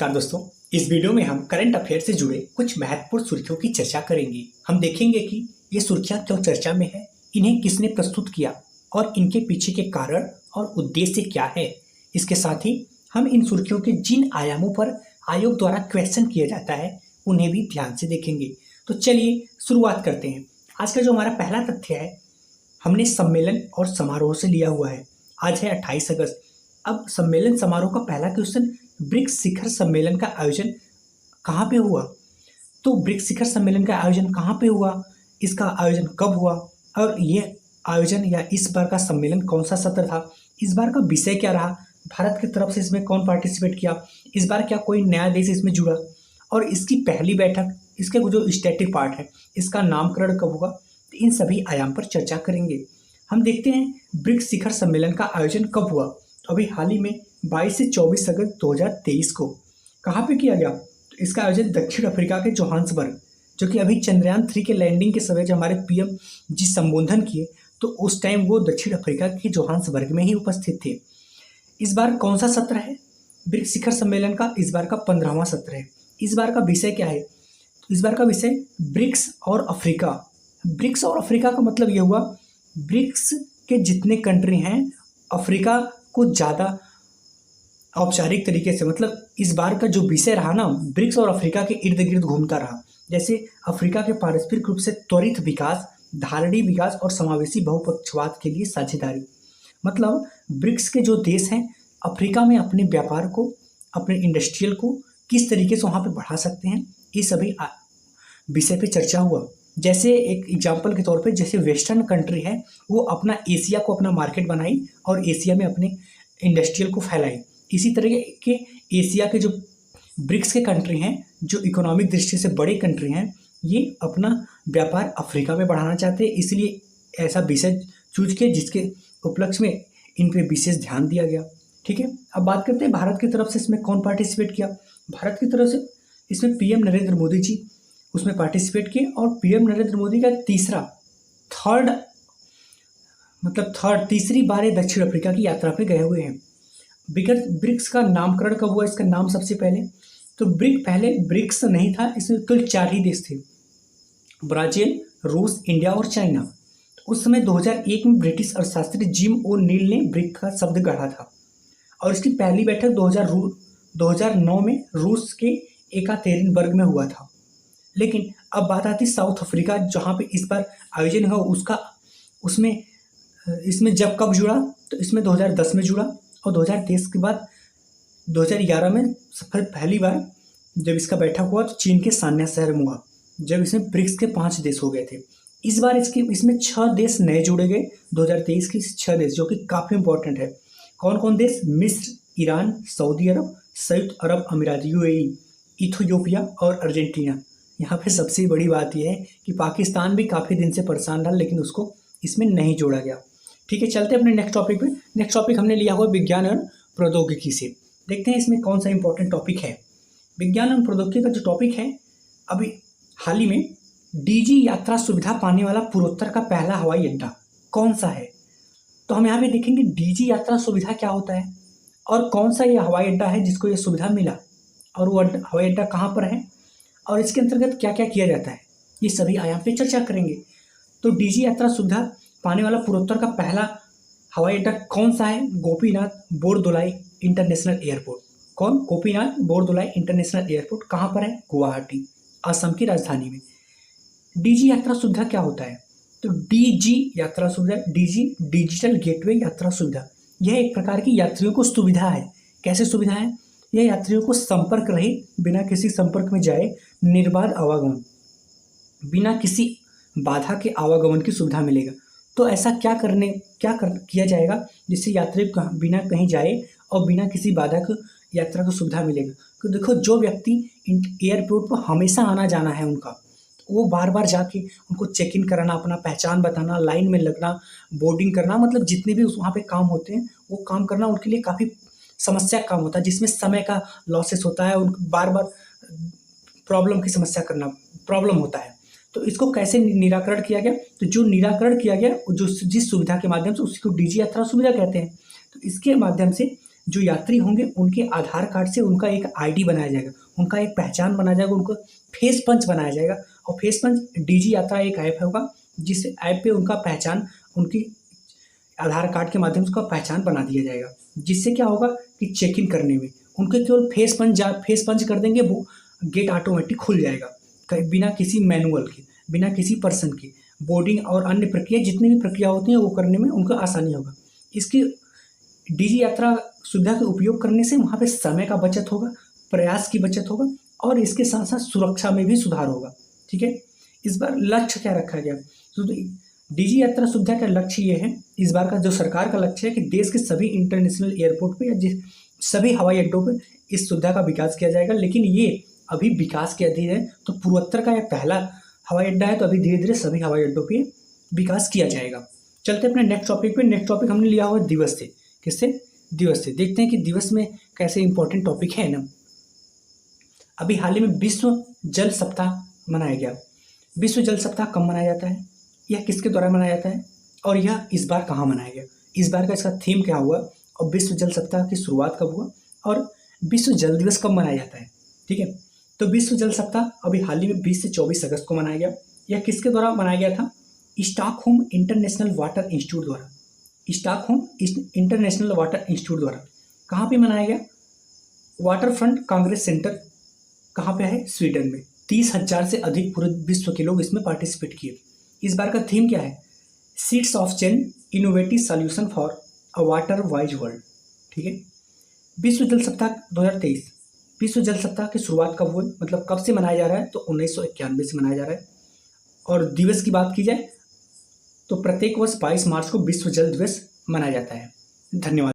नमस्कार दोस्तों। इस वीडियो में हम करंट अफेयर से जुड़े कुछ महत्वपूर्ण सुर्खियों की चर्चा करेंगे। हम देखेंगे कि ये सुर्खियां क्यों चर्चा में है, इन्हें किसने प्रस्तुत किया और इनके पीछे के कारण और उद्देश्य क्या है। इसके साथ ही हम इन सुर्खियों के जिन आयामों पर आयोग द्वारा क्वेश्चन किया जाता है उन्हें भी ध्यान से देखेंगे। तो चलिए शुरुआत करते हैं। आज का जो हमारा पहला तथ्य है, हमने सम्मेलन और समारोह से लिया हुआ है। आज है 28 अगस्त। अब सम्मेलन समारोह का पहला क्वेश्चन, ब्रिक्स शिखर सम्मेलन का आयोजन कहाँ पे हुआ? तो ब्रिक्स शिखर सम्मेलन का आयोजन कहाँ पे हुआ, इसका आयोजन कब हुआ और ये आयोजन या इस बार का सम्मेलन कौन सा सत्र था, इस बार का विषय क्या रहा, भारत की तरफ से इसमें कौन पार्टिसिपेट किया, इस बार क्या कोई नया देश इसमें जुड़ा और इसकी पहली बैठक, इसके जो स्टैटिक पार्ट है इसका नामकरण कब हुआ। तो इन सभी आयाम पर चर्चा करेंगे। हम देखते हैं ब्रिक्स शिखर सम्मेलन का आयोजन कब हुआ। तो अभी हाल ही में 22 से 24 अगस्त 2023 को कहाँ पे किया गया? तो इसका आयोजन दक्षिण अफ्रीका के जोहान्सबर्ग, जो कि अभी चंद्रयान 3 के लैंडिंग के समय जब हमारे पीएम जी संबोधन किए तो उस टाइम वो दक्षिण अफ्रीका के जोहान्सबर्ग में ही उपस्थित थे। इस बार कौन सा सत्र है ब्रिक्स शिखर सम्मेलन का? इस बार का 15वां सत्र है। इस बार का विषय क्या है? तो इस बार का विषय ब्रिक्स और अफ्रीका। ब्रिक्स और अफ्रीका का मतलब ये हुआ, ब्रिक्स के जितने कंट्री हैं अफ्रीका को ज़्यादा औपचारिक तरीके से, मतलब इस बार का जो विषय रहा ना, ब्रिक्स और अफ्रीका के इर्द गिर्द घूमता रहा। जैसे अफ्रीका के पारस्परिक रूप से त्वरित विकास, धारणीय विकास और समावेशी बहुपक्षवाद के लिए साझेदारी। मतलब ब्रिक्स के जो देश हैं अफ्रीका में अपने व्यापार को, अपने इंडस्ट्रियल को किस तरीके से वहाँ पे बढ़ा सकते हैं, ये सभी विषय पे चर्चा हुआ। जैसे एक एग्जाम्पल के तौर पे, जैसे वेस्टर्न कंट्री है वो अपना एशिया को अपना मार्केट बनाई और एशिया में अपने इंडस्ट्रियल को फैलाई। इसी तरह के एशिया के जो ब्रिक्स के कंट्री हैं, जो इकोनॉमिक दृष्टि से बड़े कंट्री हैं, ये अपना व्यापार अफ्रीका में बढ़ाना चाहते हैं। इसलिए ऐसा विषय चूज किया जिसके उपलक्ष्य में इन पे विशेष ध्यान दिया गया। ठीक है, अब बात करते हैं भारत की तरफ से इसमें कौन पार्टिसिपेट किया। भारत की तरफ से इसमें पीएम नरेंद्र मोदी जी उसमें पार्टिसिपेट किए और पीएम नरेंद्र मोदी का तीसरी बार दक्षिण अफ्रीका की यात्रा पे गए हुए हैं। ब्रिक्स का नामकरण कब हुआ? इसका नाम सबसे पहले तो पहले ब्रिक्स नहीं था, इसमें कुल 4 ही देश थे, ब्राजील, रूस, इंडिया और चाइना। तो उस समय 2001 में ब्रिटिश अर्थशास्त्री जिम ओ नील ने ब्रिक का शब्द गढ़ा था और इसकी पहली बैठक 2009 में रूस के एकातेरिनबर्ग में हुआ था। लेकिन अब बात आती साउथ अफ्रीका, जहाँ पे इस बार आयोजन हुआ इसमें जब कब जुड़ा? तो इसमें 2010 में जुड़ा और 2023 के बाद 2011 में पहली बार जब इसका बैठक हुआ तो चीन के सान्या शहर में हुआ, जब इसमें ब्रिक्स के 5 देश हो गए थे। इस बार इसमें 6 देश नए जुड़े गए 2023 के 6 देश, जो कि काफ़ी इंपॉर्टेंट है। कौन कौन देश? मिस्र, ईरान, सऊदी अरब, संयुक्त अरब अमीरात यूएई, इथियोपिया और अर्जेंटीना। यहाँ पे सबसे बड़ी बात यह है कि पाकिस्तान भी काफ़ी दिन से परेशान रहा, लेकिन उसको इसमें नहीं जोड़ा गया। ठीक है, चलते हैं अपने नेक्स्ट टॉपिक पे। नेक्स्ट टॉपिक हमने लिया हुआ विज्ञान और प्रौद्योगिकी से। देखते हैं इसमें कौन सा इंपॉर्टेंट टॉपिक है। विज्ञान और प्रौद्योगिकी का जो टॉपिक है, अभी हाल ही में डीजी यात्रा सुविधा पाने वाला पूर्वोत्तर का पहला हवाई अड्डा कौन सा है? तो हम यहाँ पे देखेंगे डीजी यात्रा सुविधा क्या होता है और कौन सा ये हवाई अड्डा है जिसको ये सुविधा मिला और वो हवाई अड्डा कहाँ पर है और इसके अंतर्गत क्या क्या किया जाता है, ये सभी आयाम पे चर्चा करेंगे। तो डीजी यात्रा सुविधा पाने वाला पूर्वोत्तर का पहला हवाई अड्डा कौन सा है? Gopinath Bordoloi international airport. कौन? गोपीनाथ बोरदोलाई इंटरनेशनल एयरपोर्ट कहाँ पर है? गुवाहाटी, असम की राजधानी में। डीजी यात्रा सुविधा क्या होता है? तो डीजी यात्रा सुविधा, डीजी डिजिटल गेटवे यात्रा सुविधा, यह एक प्रकार की यात्रियों को सुविधा है। कैसे सुविधा है? यह यात्रियों को संपर्क रहित, बिना किसी संपर्क में जाए निर्बाध आवागमन, बिना किसी बाधा के आवागमन की सुविधा मिलेगा। तो ऐसा किया जाएगा जिससे यात्री बिना कहीं जाए और बिना किसी बाधा को यात्रा की सुविधा मिलेगा। तो देखो, जो व्यक्ति एयरपोर्ट पर हमेशा आना जाना है उनका, वो बार बार जाके उनको चेक इन कराना, अपना पहचान बताना, लाइन में लगना, बोर्डिंग करना, मतलब जितने भी वहाँ पे काम होते हैं वो काम करना उनके लिए काफ़ी समस्या काम होता है, जिसमें समय का लॉसेस होता है, उनको बार बार प्रॉब्लम होता है। तो इसको कैसे निराकरण किया गया? तो जो निराकरण किया गया, जो जिस सुविधा के माध्यम से, उसी को डीजी यात्रा सुविधा कहते हैं। तो इसके माध्यम से जो यात्री होंगे उनके आधार कार्ड से उनका एक आईडी बनाया जाएगा, उनका एक पहचान बनाया जाएगा, उनको फेस पंच बनाया जाएगा। और फेस पंच डीजी यात्रा एक ऐप होगा, जिस ऐप पे उनका पहचान उनकी आधार कार्ड के माध्यम से उसका पहचान बना दिया जाएगा, जिससे क्या होगा कि चेक इन करने में उनके केवल फेस पंच कर देंगे, वो गेट ऑटोमेटिक खुल जाएगा, बिना किसी मैनुअल के, बिना किसी पर्सन के। बोर्डिंग और अन्य प्रक्रिया, जितनी भी प्रक्रिया होती हैं वो करने में उनका आसानी होगा। इसकी डीजी यात्रा सुविधा का उपयोग करने से वहाँ पे समय का बचत होगा, प्रयास की बचत होगा, और इसके साथ साथ सुरक्षा में भी सुधार होगा। ठीक है, इस बार लक्ष्य क्या रखा गया? तो डीजी यात्रा सुविधा का लक्ष्य ये है, इस बार का जो सरकार का लक्ष्य है कि देश के सभी इंटरनेशनल एयरपोर्ट पे या सभी हवाई अड्डों पे इस सुविधा का विकास किया जाएगा। लेकिन ये अभी विकास के अधीन है, तो पूर्वोत्तर का यह पहला हवाई अड्डा है, तो अभी धीरे धीरे सभी हवाई अड्डों पे विकास किया जाएगा। चलते अपने नेक्स्ट टॉपिक पे। नेक्स्ट टॉपिक हमने लिया हुआ दिवस से। किससे? दिवस से। देखते हैं कि दिवस में कैसे इंपॉर्टेंट टॉपिक है ना। अभी हाल ही में विश्व जल सप्ताह मनाया गया। विश्व जल सप्ताह कब मनाया जाता है, यह किसके द्वारा मनाया जाता है, और यह इस बार कहाँ मनाया गया, इस बार का इसका थीम क्या हुआ, और विश्व जल सप्ताह की शुरुआत कब हुआ, और विश्व जल दिवस कब मनाया जाता है। ठीक है, तो विश्व जल सप्ताह अभी हाल ही में 20 से 24 अगस्त को मनाया गया। यह किसके द्वारा मनाया गया था? स्टॉकहोम इंटरनेशनल वाटर इंस्टीट्यूट द्वारा। स्टॉकहोम इंटरनेशनल वाटर इंस्टीट्यूट द्वारा कहाँ पे मनाया गया? वाटर फ्रंट कांग्रेस सेंटर कहाँ पे है? स्वीडन में। 30,000 से अधिक पूरे विश्व के लोग इसमें पार्टिसिपेट किए। इस बार का थीम क्या है? Seeds of change, innovative solution for a water wise world. ठीक है, विश्व जल सप्ताह 2023। विश्व जल सप्ताह की शुरुआत कब हुई, मतलब कब से मनाया जा रहा है? तो 1991 से मनाया जा रहा है। और दिवस की बात की जाए तो प्रत्येक वर्ष 22 मार्च को विश्व जल दिवस मनाया जाता है। धन्यवाद।